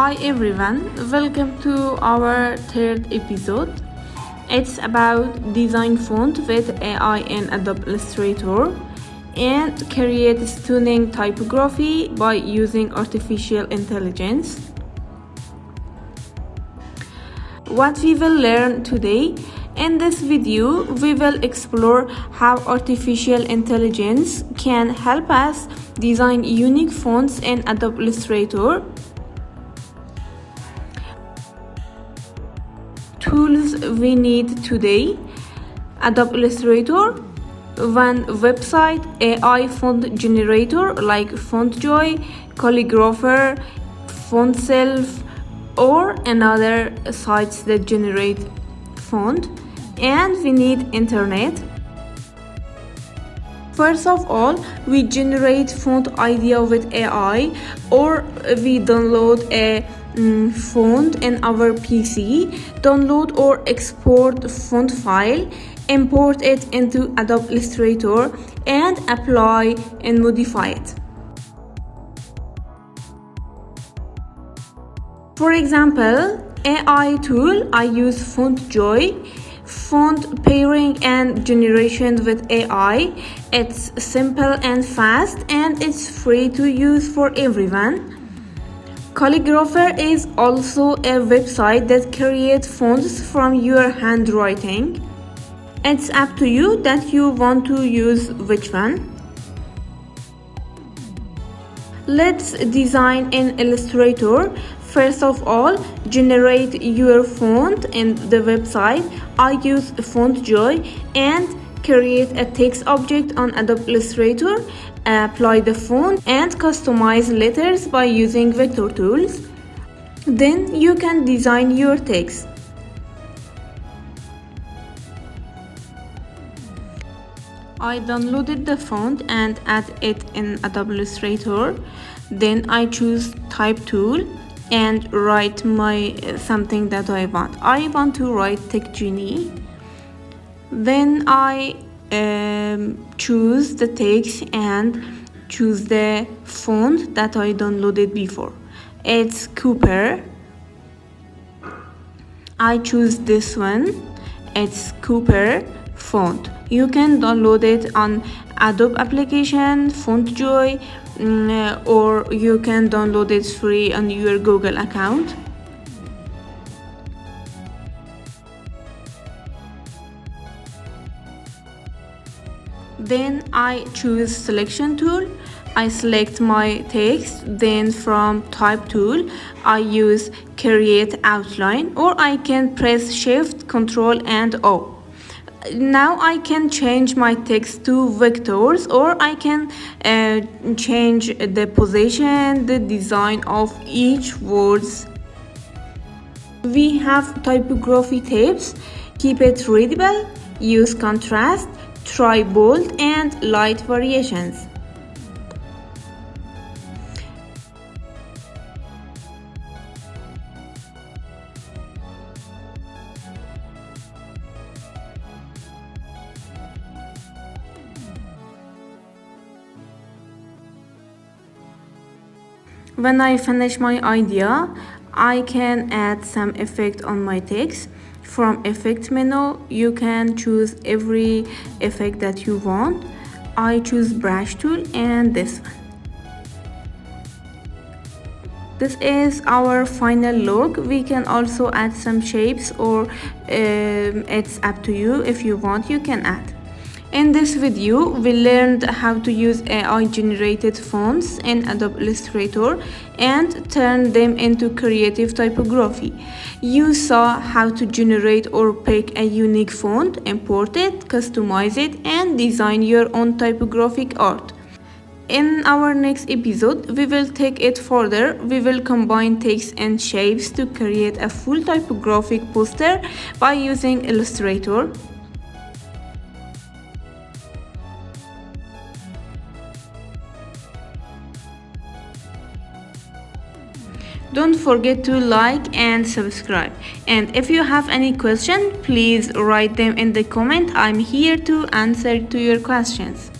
Hi everyone, welcome to our third episode. It's about design font with AI in Adobe Illustrator and create stunning typography by using artificial intelligence. What we will learn today in this video, we will explore how artificial intelligence can help us design unique fonts in Adobe Illustrator. Tools we need today: Adobe Illustrator, one website, AI font generator like FontJoy, Calligrapher, FontSelf, or another sites that generate font, and we need internet. First of all, we generate font idea with AI, or we download a font in our PC, download or export font file, import it into Adobe Illustrator, and apply and modify it. For example, AI tool, I use FontJoy, font pairing and generation with AI. It's simple and fast, and it's free to use for everyone. Calligrapher is also a website that creates fonts from your handwriting. It's up to you that you want to use which one. Let's design in Illustrator. First of all, generate your font in the website. I use FontJoy and create a text object on Adobe Illustrator, apply the font, and customize letters by using vector tools. Then you can design your text. I downloaded the font and add it in Adobe Illustrator. Then I choose Type tool and write my something that I want. I want to write Tech Genie. Then I choose the text and choose the font that I downloaded before. It's Cooper. I choose this one. It's Cooper font. You can download it on Adobe application, FontJoy, or you can download it free on your Google account. Then I choose selection tool. I select my text. Then from type tool, I use create outline, or I can press shift, control and O. Now I can change my text to vectors, or I can change the position, the design of each words. We have typography tips: keep it readable, use contrast, try bold and light variations. When I finish my idea, I can add some effect on my text. From effect menu, you can choose every effect that you want. I choose brush tool and this one. This is our final look. We can also add some shapes, or it's up to you. If you want, you can add. In this video, we learned how to use AI generated fonts in Adobe Illustrator and turn them into creative typography. You saw how to generate or pick a unique font, import it, customize it, and design your own typographic art. In our next episode, we will take it further. We will combine text and shapes to create a full typographic poster by using Illustrator. Don't forget to like and subscribe. And if you have any question, please write them in the comment. I'm here to answer to your questions.